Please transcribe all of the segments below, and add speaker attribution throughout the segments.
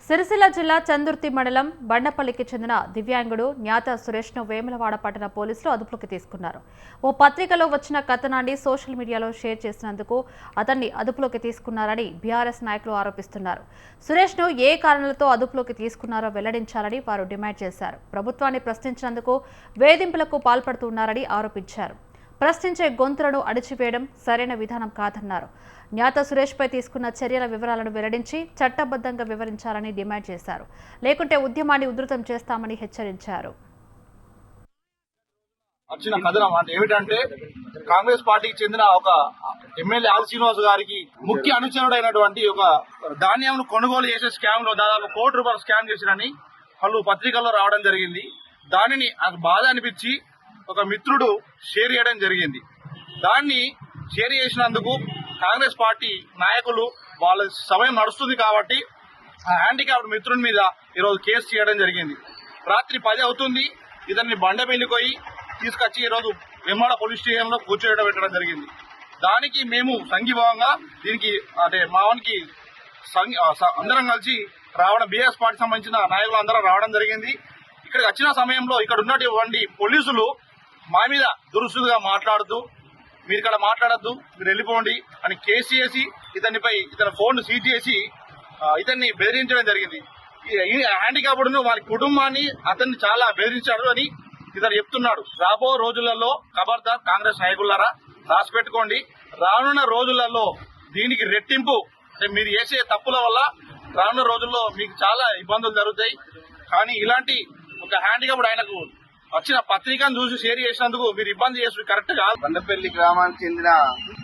Speaker 1: సిరిసిల్ల జిల్లా చందుర్తి మండలం బండపల్లికి చెందిన దివ్యాంగుడు జ్ఞాత సురేష్ను వేములవాడ పట్టణ పోలీసులు అదుపులోకి తీసుకున్నారు. ఓ పత్రికలో వచ్చిన కథనాన్ని సోషల్ మీడియాలో షేర్ చేసినందుకు అతన్ని అదుపులోకి తీసుకున్నారని బీఆర్ఎస్ నాయకులు ఆరోపిస్తున్నారు. సురేష్ను ఏ కారణాలతో అదుపులోకి తీసుకున్నారో వెల్లడించాలని వారు డిమాండ్ చేశారు. ప్రభుత్వాన్ని ప్రశ్నించినందుకు వేధింపులకు పాల్పడుతున్నారని ఆరోపించారు. ప్రశ్నించే గొంతులను అణిచివేయడం సరైన విధానం కాదన్నారు. జ్ఞాత సురేష్పై తీసుకున్న చర్యల వివరాలను వెల్లడించి చట్టబద్ధంగా వివరించాలని డిమాండ్ చేశారు. లేకుంటే ఉద్యమాన్ని ఉధృతం చేస్తామని హెచ్చరించారు.
Speaker 2: వచ్చిన కథనం అంటే ఏమిటంటే కాంగ్రెస్ పార్టీకి చెందిన ఒక ఎమ్మెల్యే ఆది శ్రీనివాస్ గారికి ముఖ్య అనుచరుడైనటువంటి ఒక ధాన్యం కొనుగోలు చేసే స్కామ్ లో దాదాపు ₹1 కోటి స్కామ్ చేసిరని పలు పత్రికల్లో రావడం జరిగింది. దానిని నాకు బాధ అనిపించి ఒక మిత్రుడు షేర్ చేయడం జరిగింది. దాన్ని షేర్ చేసినందుకు కాంగ్రెస్ పార్టీ నాయకులు వాళ్ళ సమయం నడుస్తుంది కాబట్టి ఆ హ్యాండిక్యాప్డ్ మిత్రుని మీద ఈరోజు కేసు చేయడం జరిగింది. రాత్రి 10 అవుతుంది. ఇతన్ని బండపల్లికి పోయి తీసుకొచ్చి ఈరోజు వెమ్మాడ పోలీస్ స్టేషన్ లో కూర్చోబెట్టడం జరిగింది. దానికి మేము సంఘీభావంగా దీనికి అంటే మావానికి అందరం కలిసి రావడం బీఆర్ఎస్ పార్టీ సంబంధించిన నాయకులు అందరం రావడం జరిగింది. ఇక్కడికి వచ్చిన సమయంలో ఇక్కడ ఉన్నటువంటి పోలీసులు మా మీద దురుసుగా మాట్లాడుతూ మీరు ఇక్కడ మాట్లాడద్దు, మీరు వెళ్ళిపోండి అని కేసు చేసి ఇతని ఫోన్ సీజ్ చేసి ఇతన్ని బెదిరించడం జరిగింది. ఈ హ్యాండిక్యాప్డ్ వారి కుటుంబాన్ని అతన్ని చాలా బెదిరించాడు అని ఇతను చెప్తున్నాడు. రాబో రోజులలో ఖబర్దార్ కాంగ్రెస్ నాయకులారా రాసి పెట్టుకోండి. రానున్న రోజులలో దీనికి రెట్టింపు అంటే మీరు చేసే తప్పుల వల్ల రానున్న రోజుల్లో మీకు చాలా ఇబ్బందులు జరుగుతాయి. కానీ ఇలాంటి ఒక హ్యాండిక్యాప్డ్ ఆయనకు వచ్చిన పత్రికను చూసి షేర్ చేసినందుకు మీరు ఇబ్బంది చేసి కరెక్ట్ కాదు.
Speaker 3: బండపల్లి గ్రామానికి చెందిన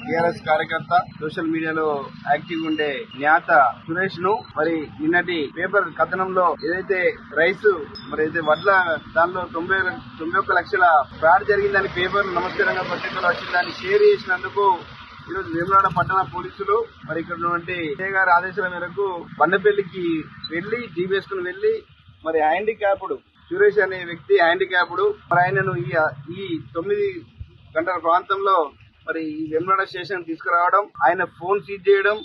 Speaker 3: టీఆర్ఎస్ కార్యకర్త సోషల్ మీడియాలో యాక్టివ్ ఉండే జ్ఞాత సురేష్ ను మరి నిన్నటి పేపర్ కథనంలో ఏదైతే రైస్ మరి అయితే వడ్ల దానిలో 91 లక్షల ఫ్రాడ్ జరిగిందని పేపర్ నమస్కారంగా పత్రికలో వచ్చిందని షేర్ చేసినందుకు ఈరోజు వేములవాడ పట్టణ పోలీసులు మరి ఇక్కడ ఉన్నటువంటి గారి ఆదేశాల మేరకు బండపల్లికి వెళ్లి జీబీఎస్కుని వెళ్లి మరి హ్యాండిక్యాప్డ్ సురేష్ అనే వ్యక్తి హ్యాండిక్యాప్డ్ మరి ఆయనను ఈ 9 గంటల ప్రాంతంలో మరి ఈ వెమ్లాడ స్టేషన్ తీసుకురావడం, ఆయన ఫోన్ సీజ్ చేయడం,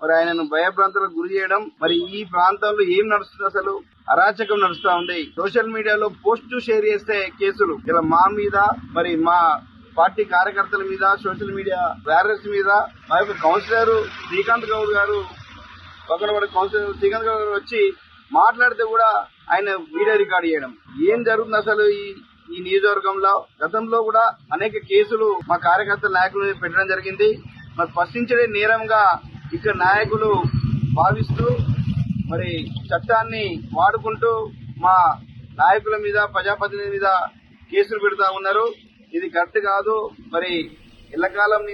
Speaker 3: మరి ఆయనను భయభ్రాంతులకు గురి చేయడం, మరి ఈ ప్రాంతంలో ఏం నడుస్తుంది అసలు అరాచకం నడుస్తా ఉంది. సోషల్ మీడియాలో పోస్ట్ షేర్ చేస్తే కేసులు ఇలా మా మీద మరి మా పార్టీ కార్యకర్తల మీద సోషల్ మీడియా బ్యారర్స్ మీద మా యొక్క కౌన్సిలర్ శ్రీకాంత్ గౌడ్ గారు పక్కన కౌన్సిలర్ శ్రీకాంత్ గౌడ్ గారు వచ్చి మాట్లాడితే కూడా ఆయన వీడియో రికార్డ్ చేయడం. ఏం జరుగుతుంది అసలు ఈ నియోజకవర్గంలో? గతంలో కూడా అనేక కేసులు మా కార్యకర్తల నాయకులు పెట్టడం జరిగింది. మరి ప్రశ్నించడే నేరంగా ఇక్కడ నాయకులు భావిస్తూ మరి చట్టాన్ని వాడుకుంటూ మా నాయకుల మీద ప్రజాప్రతినిధుల మీద కేసులు పెడతా ఉన్నారు. ఇది కరెక్ట్ కాదు. మరి ఎల్లకాలం